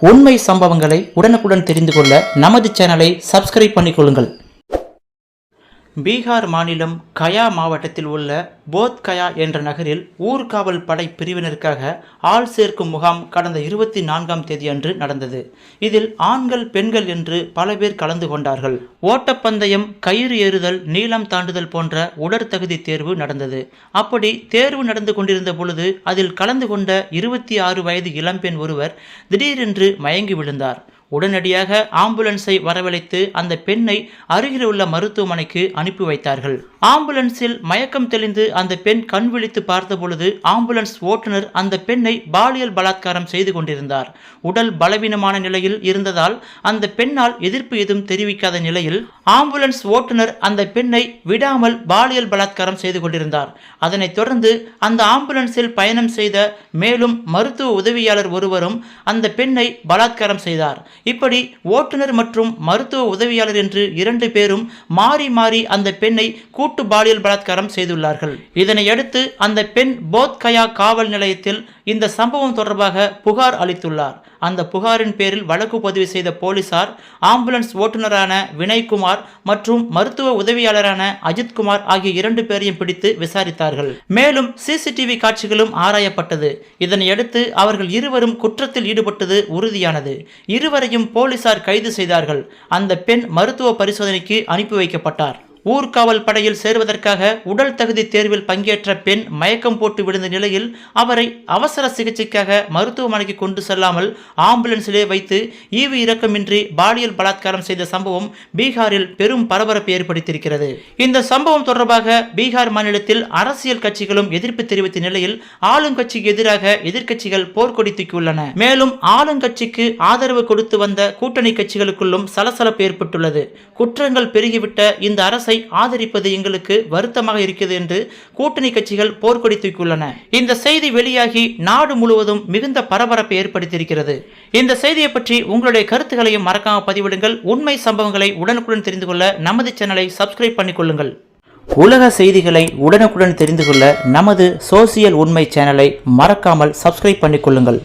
உண்மை சம்பவங்களை உடனுக்குடன் தெரிந்து கொள்ள நமது சேனலை சப்ஸ்கிரைப் பண்ணிக்கொள்ளுங்கள். பீகார் மாநிலம் கயா மாவட்டத்தில் உள்ள போத் கயா என்ற நகரில் ஊர்காவல் படை பிரிவினருக்காக ஆள் சேர்க்கும் முகாம் கடந்த 24ஆம் தேதி அன்று நடந்தது. இதில் ஆண்கள் பெண்கள் என்று பல பேர் கலந்து கொண்டார்கள். ஓட்டப்பந்தயம், கயிறு ஏறுதல், நீளம் தாண்டுதல் போன்ற உடற்தகுதி தேர்வு நடந்தது. அப்படி தேர்வு நடந்து கொண்டிருந்த பொழுது அதில் கலந்து கொண்ட 26 வயது இளம்பெண் ஒருவர் திடீரென்று மயங்கி விழுந்தார். உடனடியாக ஆம்புலன்ஸை வரவழைத்து அந்த பெண்ணை அருகில் உள்ள மருத்துவமனைக்கு அனுப்பி வைத்தார்கள். ஆம்புலன்ஸில் மயக்கம் தெளிந்து அந்த பெண் கண் விழித்து பார்த்த பொழுது ஆம்புலன்ஸ் ஓட்டுநர் அந்த பெண்ணை பாலியல் பலாத்காரம் செய்து கொண்டிருந்தார். உடல் பலவீனமான நிலையில் இருந்ததால் அந்த பெண்ணால் எதிர்ப்பு எதுவும் தெரிவிக்காத நிலையில் ஆம்புலன்ஸ் ஓட்டுநர் அந்த பெண்ணை விடாமல் பாலியல் பலாத்காரம் செய்து கொண்டிருந்தார். அதனைத் தொடர்ந்து அந்த ஆம்புலன்ஸில் பயணம் செய்த மேலும் மருத்துவ உதவியாளர் ஒருவரும் அந்த பெண்ணை பலாத்காரம் செய்தார். இப்படி ஓட்டுநர் மற்றும் மருத்துவ உதவியாளர் என்று 2 பேரும் மாறி மாறி அந்த பெண்ணை கூட்டு பாலியல் பலாத்காரம் செய்துள்ளார்கள். இதனையடுத்து அந்த பெண் போத் கயா காவல் நிலையத்தில் இந்த சம்பவம் தொடர்பாக புகார் அளித்துள்ளார். அந்த புகாரின் பேரில் வழக்கு பதிவு செய்த போலீசார் ஆம்புலன்ஸ் ஓட்டுநரான வினய்குமார் மற்றும் மருத்துவ உதவியாளரான அஜித்குமார் ஆகிய 2 பேரையும் பிடித்து விசாரித்தார்கள். மேலும் சிசிடிவி காட்சிகளும் ஆராயப்பட்டது. இதனையடுத்து அவர்கள் இருவரும் குற்றத்தில் ஈடுபட்டது உறுதியானது. இருவரையும் போலீசார் கைது செய்தார்கள். அந்த பெண் மருத்துவ பரிசோதனைக்கு அனுப்பி வைக்கப்பட்டார். ஊர்காவல் படையில் சேர்வதற்காக உடல் தகுதி தேர்வில் பங்கேற்ற பெண் மயக்கம் போட்டு விழுந்த நிலையில் அவரை அவசர சிகிச்சைக்காக மருத்துவமனைக்கு கொண்டு செல்லாமல் ஆம்புலன்ஸிலே வைத்து ஈவு இரக்கமின்றி பாலியல் பலாத்காரம் செய்த சம்பவம் பீகாரில் பெரும் பரபரப்பை ஏற்படுத்தியிருக்கிறது. இந்த சம்பவம் தொடர்பாக பீகார் மாநிலத்தில் அரசியல் கட்சிகளும் எதிர்ப்பு தெரிவித்த நிலையில் ஆளுங்கட்சிக்கு எதிராக எதிர்க்கட்சிகள் போர்க்கொடி தூக்கியுள்ளன. மேலும் ஆளுங்கட்சிக்கு ஆதரவு கொடுத்து வந்த கூட்டணி கட்சிகளுக்குள்ளும் சலசலப்பு ஏற்பட்டுள்ளது. குற்றங்கள் பெருகிவிட்ட இந்த அரசை ஆதரிப்பது எங்களுக்கு வருத்தமாக இருக்கிறது என்று கூட்டணி கட்சிகள் போர்க்கொடி தூக்கியுள்ளன. இந்த செய்தி வெளியாகி நாடு முழுவதும் மிகுந்த பரபரப்பை ஏற்படுத்தியிருக்கிறது. இந்த செய்தியை பற்றி உங்களுடைய கருத்துக்களையும் மறக்காம பதிவிடுங்கள். உண்மை சம்பவங்களை உடனுக்குடன் தெரிந்து கொள்ள நமது சேனலை சப்ஸ்கிரைப் பண்ணிக்கொள்ளுங்கள். உலக செய்திகளை உடனுக்குடன் தெரிந்து கொள்ள நமது சோசியல் உண்மை சேனலை மறக்காமல் சப்ஸ்கிரைப் பண்ணிக்கொள்ளுங்கள்.